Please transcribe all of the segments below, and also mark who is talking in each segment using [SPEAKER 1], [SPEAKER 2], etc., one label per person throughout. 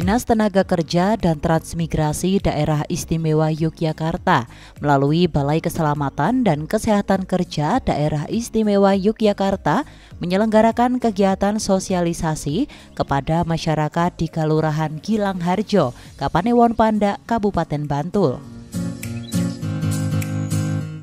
[SPEAKER 1] Dinas Tenaga Kerja dan Transmigrasi Daerah Istimewa Yogyakarta melalui Balai Keselamatan dan Kesehatan Kerja Daerah Istimewa Yogyakarta menyelenggarakan kegiatan sosialisasi kepada masyarakat di Kelurahan Gilang Harjo, Kapanewon Panda, Kabupaten Bantul.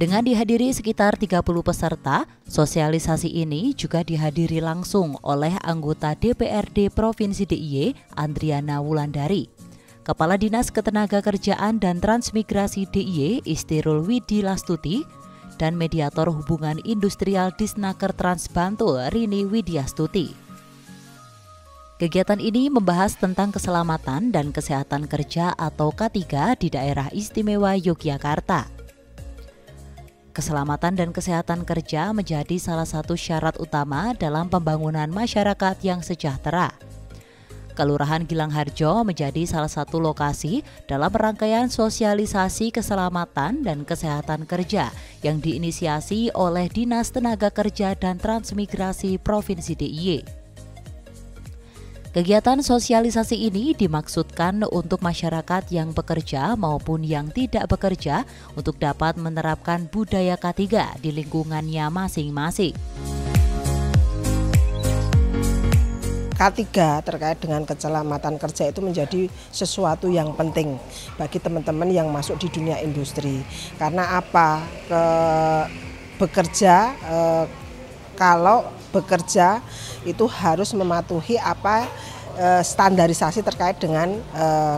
[SPEAKER 1] Dengan dihadiri sekitar 30 peserta, sosialisasi ini juga dihadiri langsung oleh anggota DPRD Provinsi DIY, Andriana Wulandari, Kepala Dinas Ketenagakerjaan dan Transmigrasi DIY, Istirul Widi Lastuti, dan Mediator Hubungan Industrial Disnaker Trans Bantul, Rini Widyastuti. Kegiatan ini membahas tentang keselamatan dan kesehatan kerja atau K3 di daerah istimewa Yogyakarta. Keselamatan dan kesehatan kerja menjadi salah satu syarat utama dalam pembangunan masyarakat yang sejahtera. Kelurahan Gilang Harjo menjadi salah satu lokasi dalam rangkaian sosialisasi keselamatan dan kesehatan kerja yang diinisiasi oleh Dinas Tenaga Kerja dan Transmigrasi Provinsi DIY. Kegiatan sosialisasi ini dimaksudkan untuk masyarakat yang bekerja maupun yang tidak bekerja untuk dapat menerapkan budaya K3 di lingkungannya masing-masing.
[SPEAKER 2] K3 terkait dengan keselamatan kerja itu menjadi sesuatu yang penting bagi teman-teman yang masuk di dunia industri. Karena apa? Kalau bekerja itu harus mematuhi standarisasi terkait dengan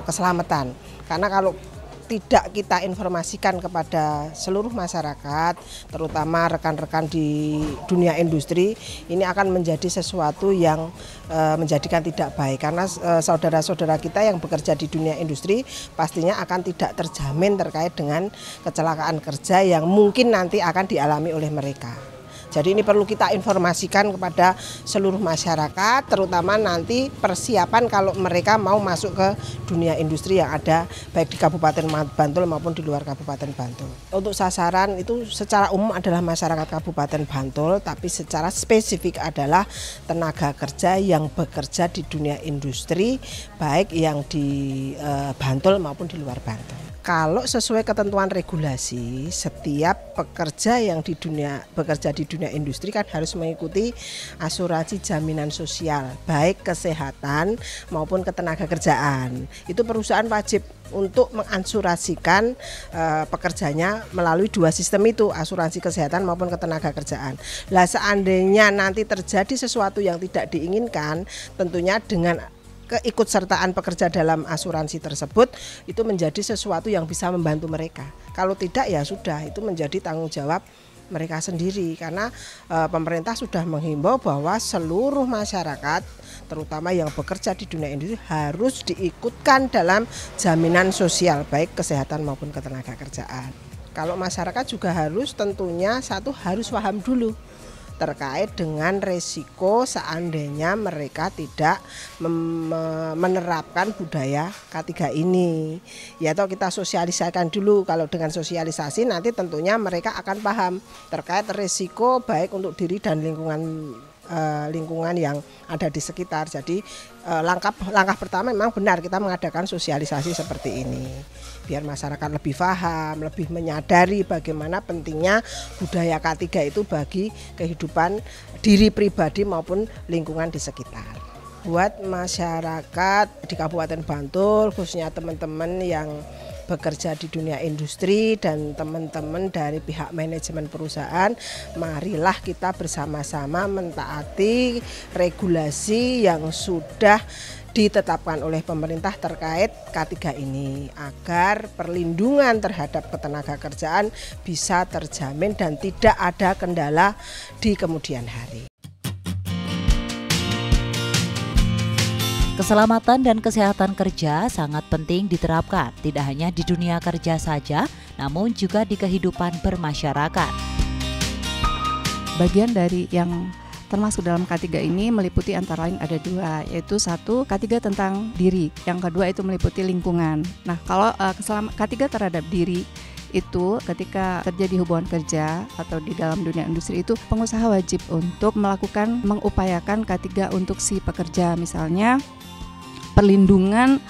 [SPEAKER 2] keselamatan. Karena kalau tidak kita informasikan kepada seluruh masyarakat, terutama rekan-rekan di dunia industri, ini akan menjadi sesuatu yang menjadikan tidak baik. Karena saudara-saudara kita yang bekerja di dunia industri pastinya akan tidak terjamin terkait dengan kecelakaan kerja yang mungkin nanti akan dialami oleh mereka. Jadi ini perlu kita informasikan kepada seluruh masyarakat, terutama nanti persiapan kalau mereka mau masuk ke dunia industri yang ada baik di Kabupaten Bantul maupun di luar Kabupaten Bantul. Untuk sasaran itu secara umum adalah masyarakat Kabupaten Bantul, tapi secara spesifik adalah tenaga kerja yang bekerja di dunia industri, baik yang di Bantul maupun di luar Bantul. Kalau sesuai ketentuan regulasi, setiap pekerja yang bekerja di dunia industri kan harus mengikuti asuransi jaminan sosial, baik kesehatan maupun ketenagakerjaan. Itu perusahaan wajib untuk mengansurasikan pekerjanya melalui dua sistem itu, asuransi kesehatan maupun ketenagakerjaan. Lah seandainya nanti terjadi sesuatu yang tidak diinginkan, tentunya dengan keikutsertaan pekerja dalam asuransi tersebut itu menjadi sesuatu yang bisa membantu mereka. Kalau tidak ya sudah, itu menjadi tanggung jawab mereka sendiri, karena pemerintah sudah menghimbau bahwa seluruh masyarakat terutama yang bekerja di dunia industri harus diikutkan dalam jaminan sosial baik kesehatan maupun ketenagakerjaan. Kalau masyarakat juga harus tentunya harus paham dulu terkait dengan resiko seandainya mereka tidak menerapkan budaya K3 ini. Ya toh kita sosialisasikan dulu, kalau dengan sosialisasi nanti tentunya mereka akan paham terkait resiko baik untuk diri dan lingkungan yang ada di sekitar. Jadi langkah pertama memang benar kita mengadakan sosialisasi seperti ini. Biar masyarakat lebih paham, lebih menyadari bagaimana pentingnya budaya K3 itu bagi kehidupan diri pribadi maupun lingkungan di sekitar. Buat masyarakat di Kabupaten Bantul, khususnya teman-teman yang bekerja di dunia industri dan teman-teman dari pihak manajemen perusahaan, marilah kita bersama-sama mentaati regulasi yang sudah ditetapkan oleh pemerintah terkait K3 ini agar perlindungan terhadap ketenagakerjaan bisa terjamin dan tidak ada kendala di kemudian hari.
[SPEAKER 1] Keselamatan dan kesehatan kerja sangat penting diterapkan, tidak hanya di dunia kerja saja, namun juga di kehidupan bermasyarakat.
[SPEAKER 3] Bagian dari yang termasuk dalam K3 ini meliputi antara lain ada dua, yaitu satu K3 tentang diri, yang kedua itu meliputi lingkungan. Nah, kalau K3 terhadap diri itu ketika terjadi hubungan kerja atau di dalam dunia industri itu pengusaha wajib untuk mengupayakan K3 untuk si pekerja. Misalnya perlindungan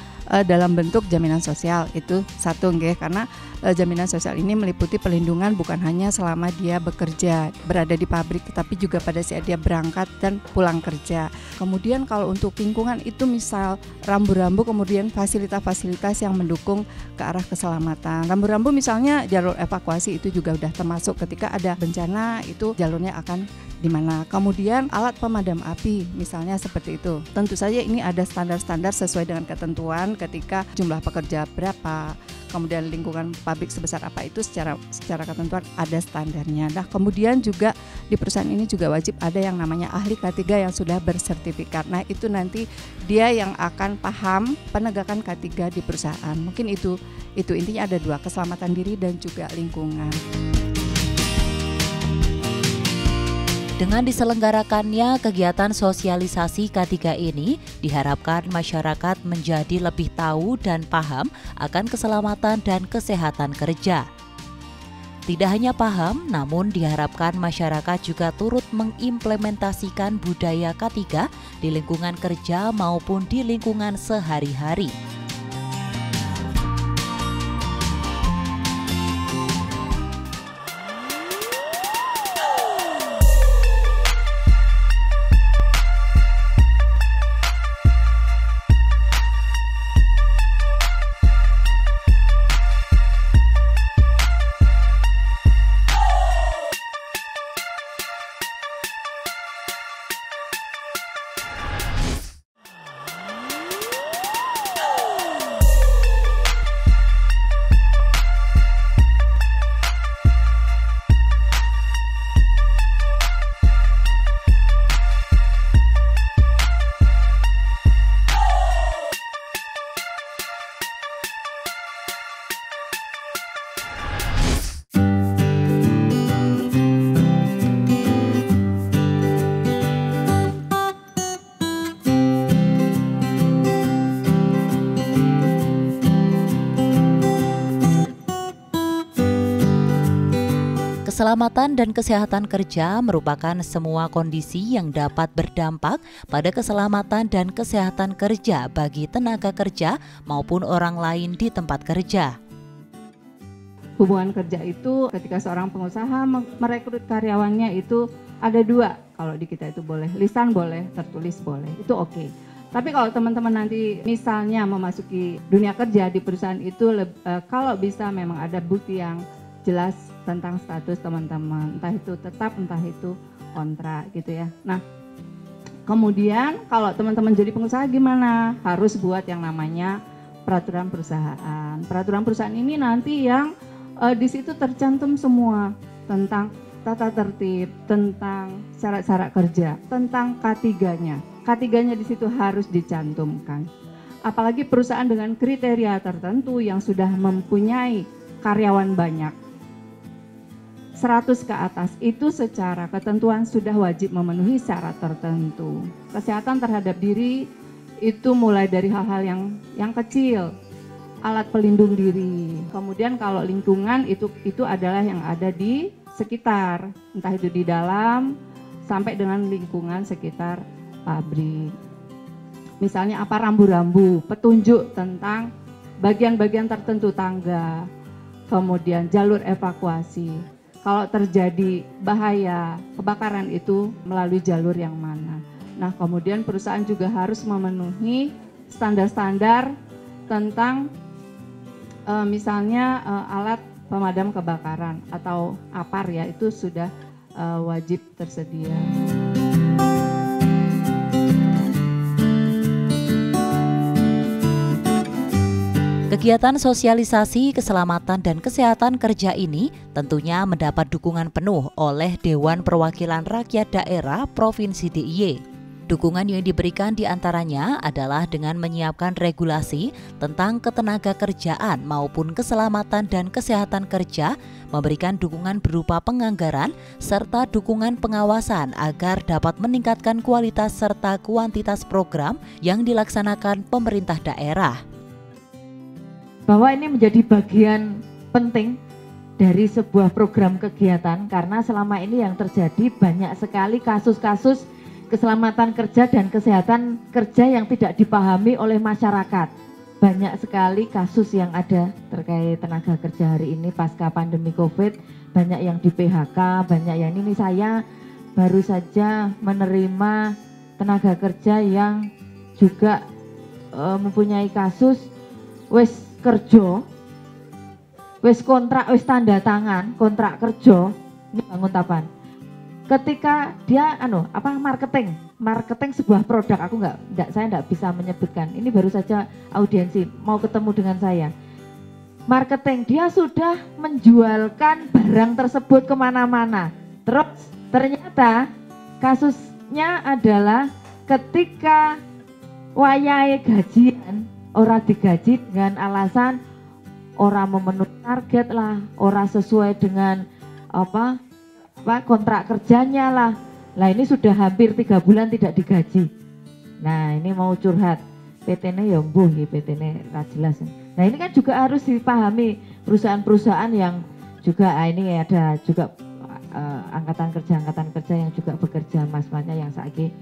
[SPEAKER 3] dalam bentuk jaminan sosial itu satu nggih, karena jaminan sosial ini meliputi perlindungan bukan hanya selama dia bekerja berada di pabrik, tetapi juga pada saat dia berangkat dan pulang kerja. Kemudian kalau untuk lingkungan itu misal rambu-rambu, kemudian fasilitas-fasilitas yang mendukung ke arah keselamatan. Rambu-rambu misalnya jalur evakuasi itu juga sudah termasuk ketika ada bencana, itu jalurnya akan di mana. Kemudian alat pemadam api misalnya seperti itu. Tentu saja ini ada standar-standar sesuai dengan ketentuan ketika jumlah pekerja berapa, kemudian lingkungan pabrik sebesar apa, itu secara ketentuan ada standarnya. Nah, kemudian juga di perusahaan ini juga wajib ada yang namanya ahli K3 yang sudah bersertifikat. Nah, itu nanti dia yang akan paham penegakan K3 di perusahaan. Mungkin itu intinya ada dua, keselamatan diri dan juga lingkungan.
[SPEAKER 1] Dengan diselenggarakannya kegiatan sosialisasi K3 ini, diharapkan masyarakat menjadi lebih tahu dan paham akan keselamatan dan kesehatan kerja. Tidak hanya paham, namun diharapkan masyarakat juga turut mengimplementasikan budaya K3 di lingkungan kerja maupun di lingkungan sehari-hari. Keselamatan dan kesehatan kerja merupakan semua kondisi yang dapat berdampak pada keselamatan dan kesehatan kerja bagi tenaga kerja maupun orang lain di tempat kerja.
[SPEAKER 3] Hubungan kerja itu ketika seorang pengusaha merekrut karyawannya itu ada dua. Kalau di kita itu boleh lisan, boleh tertulis, boleh. Itu oke. Tapi kalau teman-teman nanti misalnya memasuki dunia kerja di perusahaan itu, kalau bisa memang ada bukti yang jelas tentang status teman-teman, entah itu tetap, entah itu kontrak gitu ya. Nah, kemudian kalau teman-teman jadi pengusaha gimana? Harus buat yang namanya peraturan perusahaan. Peraturan perusahaan ini nanti yang di situ tercantum semua tentang tata tertib, tentang syarat-syarat kerja, tentang K3-nya. K3-nya di situ harus dicantumkan. Apalagi perusahaan dengan kriteria tertentu yang sudah mempunyai karyawan banyak, 100 ke atas, itu secara ketentuan sudah wajib memenuhi syarat tertentu. Kesehatan terhadap diri itu mulai dari hal-hal yang kecil, alat pelindung diri. Kemudian kalau lingkungan itu adalah yang ada di sekitar, entah itu di dalam sampai dengan lingkungan sekitar pabrik. Misalnya apa, rambu-rambu, petunjuk tentang bagian-bagian tertentu, tangga, kemudian jalur evakuasi. Kalau terjadi bahaya kebakaran itu melalui jalur yang mana. Nah, kemudian perusahaan juga harus memenuhi standar-standar tentang misalnya alat pemadam kebakaran atau APAR ya, itu sudah wajib tersedia.
[SPEAKER 1] Kegiatan sosialisasi keselamatan dan kesehatan kerja ini tentunya mendapat dukungan penuh oleh Dewan Perwakilan Rakyat Daerah Provinsi DIY. Dukungan yang diberikan diantaranya adalah dengan menyiapkan regulasi tentang ketenaga kerjaan maupun keselamatan dan kesehatan kerja, memberikan dukungan berupa penganggaran, serta dukungan pengawasan agar dapat meningkatkan kualitas serta kuantitas program yang dilaksanakan pemerintah daerah.
[SPEAKER 4] Bahwa ini menjadi bagian penting dari sebuah program kegiatan, karena selama ini yang terjadi banyak sekali kasus-kasus keselamatan kerja dan kesehatan kerja yang tidak dipahami oleh masyarakat. Banyak sekali kasus yang ada terkait tenaga kerja hari ini pasca pandemi COVID, banyak yang di PHK, banyak yang ini. Saya baru saja menerima tenaga kerja yang juga mempunyai kasus wis kerja, wis kontrak, wis tanda tangan kontrak kerja, ini bangun tapan. Ketika dia marketing sebuah produk, saya enggak bisa menyebutkan. Ini baru saja audiensi mau ketemu dengan saya. Marketing, dia sudah menjualkan barang tersebut kemana-mana. Terus ternyata kasusnya adalah ketika wayahe gajian, ora digaji dengan alasan ora memenuhi target lah, ora sesuai dengan kontrak kerjanya lah. Nah ini sudah hampir 3 bulan tidak digaji. Nah ini mau curhat, PT-nya ya mbuh, PT-nya nggak jelas. Nah ini kan juga harus dipahami perusahaan-perusahaan yang juga ini ada juga angkatan kerja yang juga bekerja mas-masnya yang saiki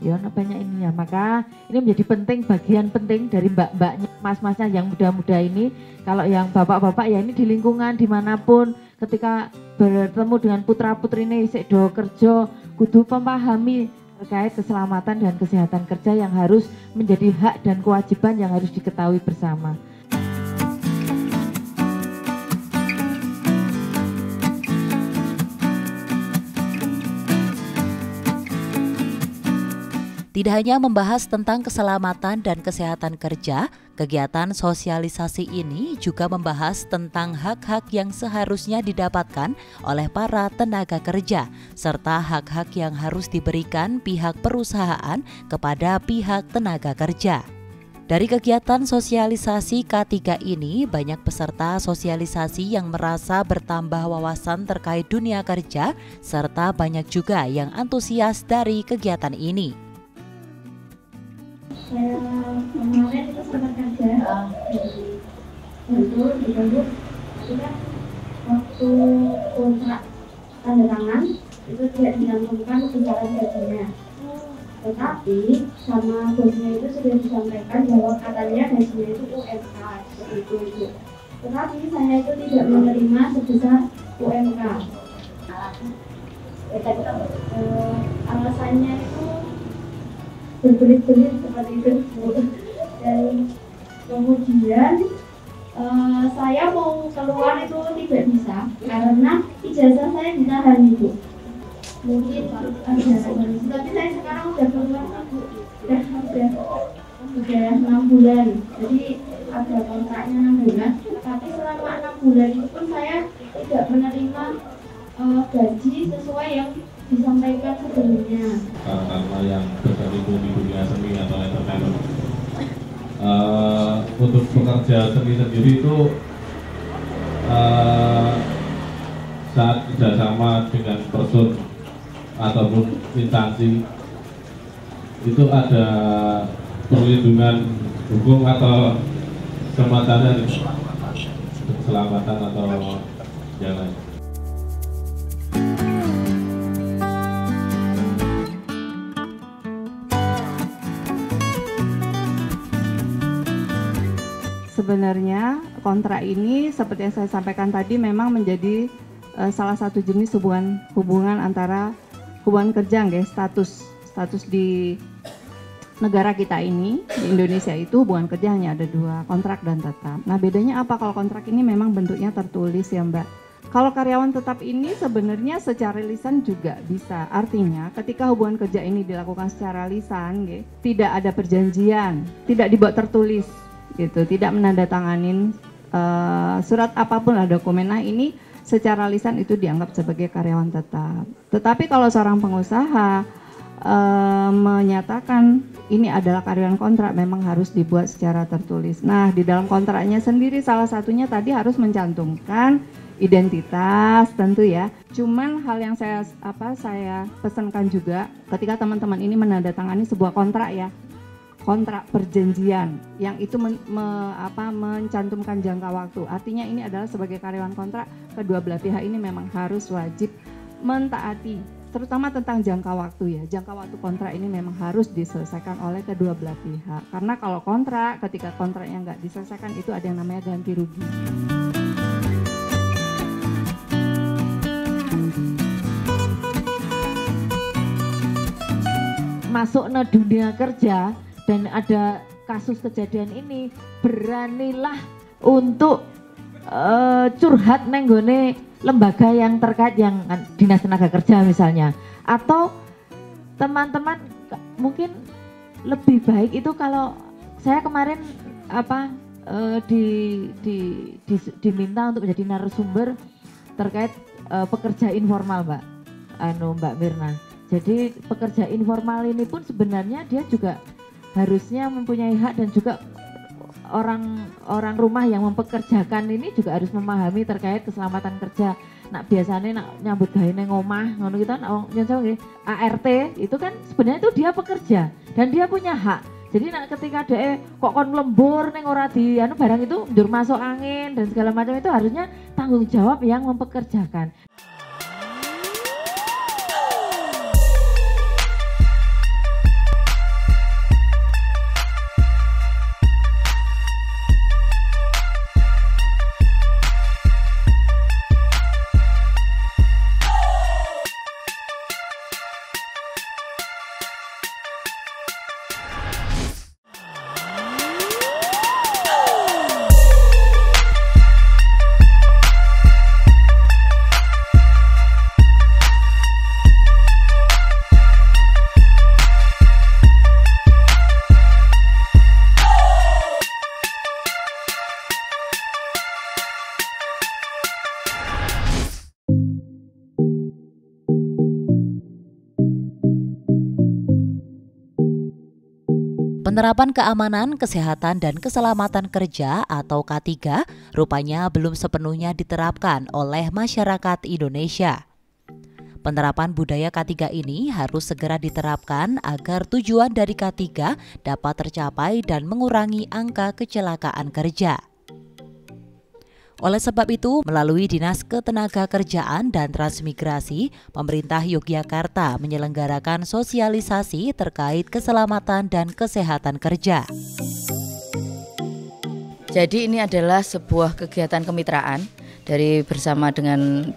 [SPEAKER 4] ya banyak ini ya. Maka ini menjadi penting, bagian penting dari mbak-mbaknya, mas-masnya yang muda-muda ini. Kalau yang bapak-bapak ya ini di lingkungan dimanapun ketika bertemu dengan putra-putri ini isik do kerja, kudu memahami terkait keselamatan dan kesehatan kerja yang harus menjadi hak dan kewajiban yang harus diketahui bersama.
[SPEAKER 1] Tidak hanya membahas tentang keselamatan dan kesehatan kerja, kegiatan sosialisasi ini juga membahas tentang hak-hak yang seharusnya didapatkan oleh para tenaga kerja, serta hak-hak yang harus diberikan pihak perusahaan kepada pihak tenaga kerja. Dari kegiatan sosialisasi K3 ini, banyak peserta sosialisasi yang merasa bertambah wawasan terkait dunia kerja, serta banyak juga yang antusias dari kegiatan ini.
[SPEAKER 5] Saya kemarin itu sempat kerja di Bandung, kan waktu kontrak tanda tangan itu tidak dicantumkan besaran gajinya, tetapi sama bosnya itu sudah disampaikan bahwa katanya gajinya itu UMK seperti itu. Tetapi saya itu tidak menerima sebesar UMK. Alasannya itu berbelit-belit seperti itu, dan kemudian saya mau keluar itu tidak bisa karena ijazah saya ditahan itu. Mungkin tapi saya sekarang udah keluar, udah 6 bulan, jadi ada kontraknya 6 bulan, tapi selama 6 bulan itu pun saya tidak menerima gaji sesuai yang disampaikan sebelumnya.
[SPEAKER 6] Karena yang berkecimpung di dunia seni atau entertainment, untuk pekerja seni sendiri itu saat kerjasama dengan person ataupun instansi itu ada perlindungan hukum atau semacamnya, keselamatan atau yang lain.
[SPEAKER 3] Sebenarnya kontrak ini seperti yang saya sampaikan tadi memang menjadi salah satu jenis hubungan antara hubungan kerja, status di negara kita ini, di Indonesia itu hubungan kerja hanya ada 2, kontrak dan tetap. Nah bedanya apa? Kalau kontrak ini memang bentuknya tertulis ya Mbak. Kalau karyawan tetap ini sebenarnya secara lisan juga bisa. Artinya ketika hubungan kerja ini dilakukan secara lisan, tidak ada perjanjian, tidak dibuat tertulis gitu, tidak menandatanganin surat apapun lah, dokumen. Nah ini secara lisan itu dianggap sebagai karyawan tetap. Tetapi kalau seorang pengusaha menyatakan ini adalah karyawan kontrak, memang harus dibuat secara tertulis. Nah di dalam kontraknya sendiri salah satunya tadi harus mencantumkan identitas tentu ya. Cuman hal yang saya pesankan juga ketika teman-teman ini menandatangani sebuah kontrak ya, kontrak perjanjian yang itu mencantumkan jangka waktu. Artinya ini adalah sebagai karyawan kontrak, kedua belah pihak ini memang harus wajib mentaati terutama tentang jangka waktu ya. Jangka waktu kontrak ini memang harus diselesaikan oleh kedua belah pihak. Karena kalau kontrak, ketika kontraknya nggak diselesaikan itu ada yang namanya ganti rugi.
[SPEAKER 4] Masuk ke dunia kerja dan ada kasus kejadian ini, beranilah untuk curhat nenggone lembaga yang terkait, yang Dinas Tenaga Kerja misalnya, atau teman-teman mungkin lebih baik itu kalau saya kemarin diminta untuk menjadi narasumber terkait pekerja informal, Mbak Mirna. Jadi pekerja informal ini pun sebenarnya dia juga harusnya mempunyai hak, dan juga orang rumah yang mempekerjakan ini juga harus memahami terkait keselamatan kerja. Nak biasanya nak nyambut gawe nang omah ngono gitu kan, ART itu kan sebenarnya itu dia pekerja dan dia punya hak. Jadi nak ketika dia kok kon lembur neng ora di barang itu njur masuk angin dan segala macam, itu harusnya tanggung jawab yang mempekerjakan.
[SPEAKER 1] Penerapan keamanan, kesehatan, dan keselamatan kerja atau K3 rupanya belum sepenuhnya diterapkan oleh masyarakat Indonesia. Penerapan budaya K3 ini harus segera diterapkan agar tujuan dari K3 dapat tercapai dan mengurangi angka kecelakaan kerja. Oleh sebab itu, melalui Dinas Ketenagakerjaan dan Transmigrasi, pemerintah Yogyakarta menyelenggarakan sosialisasi terkait keselamatan dan kesehatan kerja.
[SPEAKER 7] Jadi ini adalah sebuah kegiatan kemitraan dari bersama dengan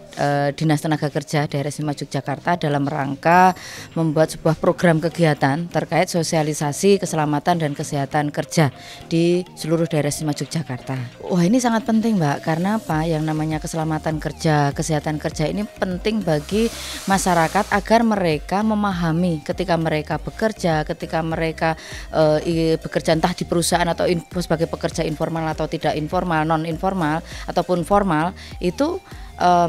[SPEAKER 7] Dinas Tenaga Kerja Daerah Istimewa Yogyakarta dalam rangka membuat sebuah program kegiatan terkait sosialisasi keselamatan dan kesehatan kerja di seluruh daerah istimewa Yogyakarta. Wah, ini sangat penting, Mbak, karena apa? Yang namanya keselamatan kerja, kesehatan kerja ini penting bagi masyarakat agar mereka memahami ketika mereka bekerja, ketika mereka bekerja entah di perusahaan atau sebagai pekerja informal atau tidak informal, non informal ataupun formal, itu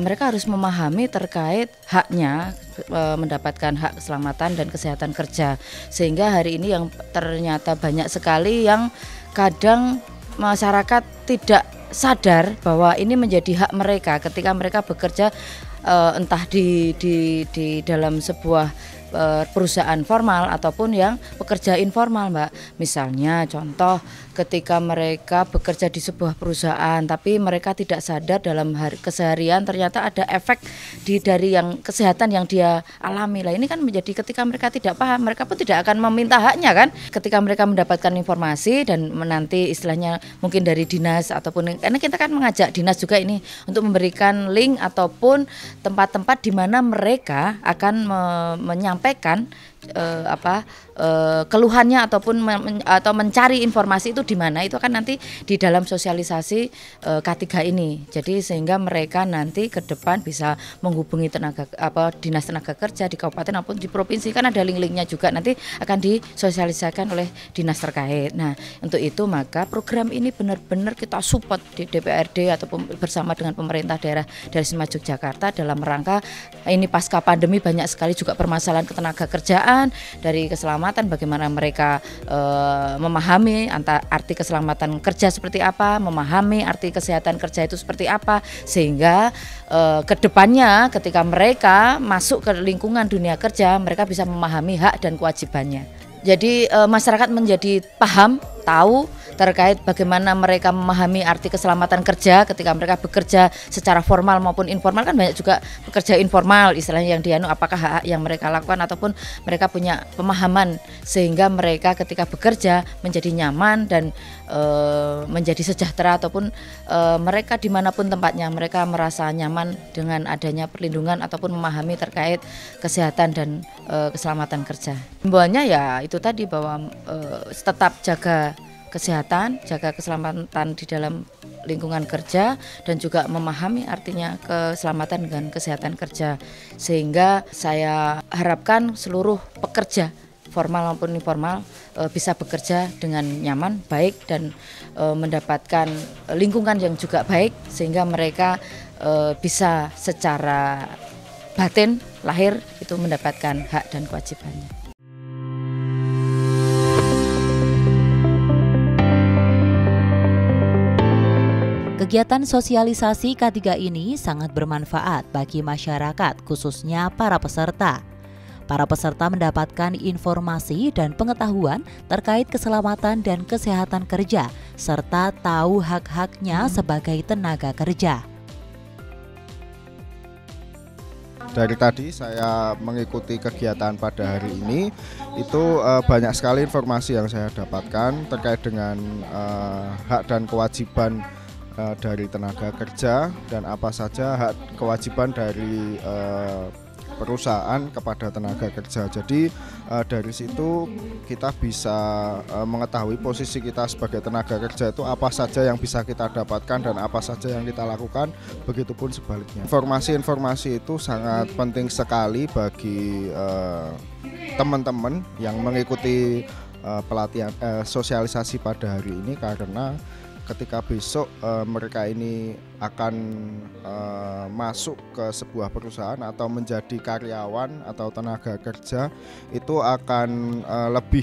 [SPEAKER 7] mereka harus memahami terkait haknya mendapatkan hak keselamatan dan kesehatan kerja. Sehingga hari ini yang ternyata banyak sekali yang kadang masyarakat tidak sadar bahwa ini menjadi hak mereka ketika mereka bekerja entah di dalam sebuah perusahaan formal ataupun yang pekerja informal, Mbak. Misalnya contoh ketika mereka bekerja di sebuah perusahaan tapi mereka tidak sadar dalam keseharian ternyata ada efek dari yang kesehatan yang dia alami. Lah ini kan menjadi ketika mereka tidak paham, mereka pun tidak akan meminta haknya kan. Ketika mereka mendapatkan informasi dan nanti istilahnya mungkin dari dinas ataupun karena kita kan mengajak dinas juga ini untuk memberikan link ataupun tempat-tempat di mana mereka akan menyampaikan keluhannya ataupun atau mencari informasi itu di mana, itu kan nanti di dalam sosialisasi K3 ini. Jadi sehingga mereka nanti ke depan bisa menghubungi Dinas Tenaga Kerja di kabupaten maupun di provinsi, kan ada link-linknya juga nanti akan disosialisasikan oleh dinas terkait. Nah, untuk itu maka program ini benar-benar kita support di DPRD ataupun bersama dengan pemerintah daerah dari Istimewa Yogyakarta dalam rangka ini pasca pandemi banyak sekali juga permasalahan ketenaga kerjaan, dari keselamatan, bagaimana mereka memahami arti keselamatan kerja seperti apa, memahami arti kesehatan kerja itu seperti apa, sehingga kedepannya ketika mereka masuk ke lingkungan dunia kerja mereka bisa memahami hak dan kewajibannya. Jadi masyarakat menjadi paham, tahu terkait bagaimana mereka memahami arti keselamatan kerja ketika mereka bekerja secara formal maupun informal. Kan banyak juga pekerja informal istilahnya yang dianu, apakah hak yang mereka lakukan ataupun mereka punya pemahaman sehingga mereka ketika bekerja menjadi nyaman dan menjadi sejahtera, ataupun mereka dimanapun tempatnya mereka merasa nyaman dengan adanya perlindungan ataupun memahami terkait kesehatan dan keselamatan kerja. Himbauannya ya itu tadi bahwa tetap jaga kesehatan, jaga keselamatan di dalam lingkungan kerja, dan juga memahami artinya keselamatan dan kesehatan kerja, sehingga saya harapkan seluruh pekerja formal maupun informal bisa bekerja dengan nyaman, baik, dan mendapatkan lingkungan yang juga baik, sehingga mereka bisa secara batin lahir itu mendapatkan hak dan kewajibannya.
[SPEAKER 1] Kegiatan sosialisasi K3 ini sangat bermanfaat bagi masyarakat, khususnya para peserta. Para peserta mendapatkan informasi dan pengetahuan terkait keselamatan dan kesehatan kerja, serta tahu hak-haknya sebagai tenaga kerja.
[SPEAKER 8] Dari tadi saya mengikuti kegiatan pada hari ini, itu banyak sekali informasi yang saya dapatkan terkait dengan hak dan kewajiban dari tenaga kerja, dan apa saja hak kewajiban dari perusahaan kepada tenaga kerja. Jadi dari situ kita bisa mengetahui posisi kita sebagai tenaga kerja itu apa saja yang bisa kita dapatkan dan apa saja yang kita lakukan, begitupun sebaliknya. Informasi-informasi itu sangat penting sekali bagi teman-teman yang mengikuti pelatihan sosialisasi pada hari ini, karena ketika besok mereka ini akan masuk ke sebuah perusahaan atau menjadi karyawan atau tenaga kerja, itu akan lebih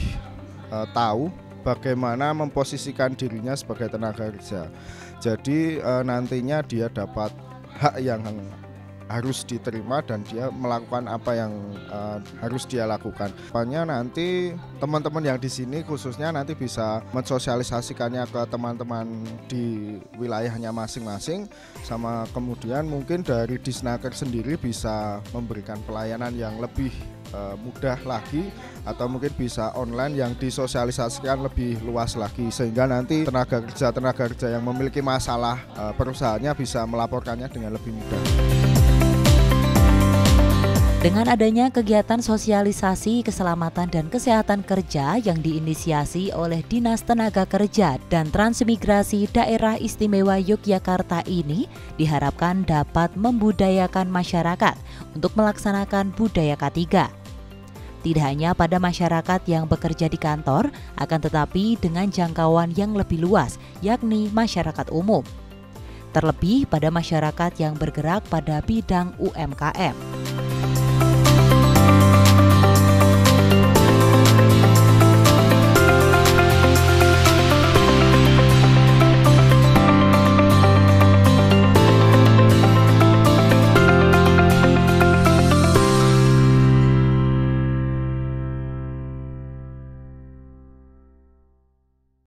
[SPEAKER 8] tahu bagaimana memposisikan dirinya sebagai tenaga kerja. Jadi nantinya dia dapat hak yang harus diterima dan dia melakukan apa yang harus dia lakukan. Pokoknya nanti teman-teman yang di sini khususnya nanti bisa mensosialisasikannya ke teman-teman di wilayahnya masing-masing, sama kemudian mungkin dari Disnaker sendiri bisa memberikan pelayanan yang lebih mudah lagi, atau mungkin bisa online yang disosialisasikan lebih luas lagi, sehingga nanti tenaga kerja yang memiliki masalah perusahaannya bisa melaporkannya dengan lebih mudah.
[SPEAKER 1] Dengan adanya kegiatan sosialisasi keselamatan dan kesehatan kerja yang diinisiasi oleh Dinas Tenaga Kerja dan Transmigrasi Daerah Istimewa Yogyakarta ini diharapkan dapat membudayakan masyarakat untuk melaksanakan budaya K3. Tidak hanya pada masyarakat yang bekerja di kantor, akan tetapi dengan jangkauan yang lebih luas, yakni masyarakat umum. Terlebih pada masyarakat yang bergerak pada bidang UMKM.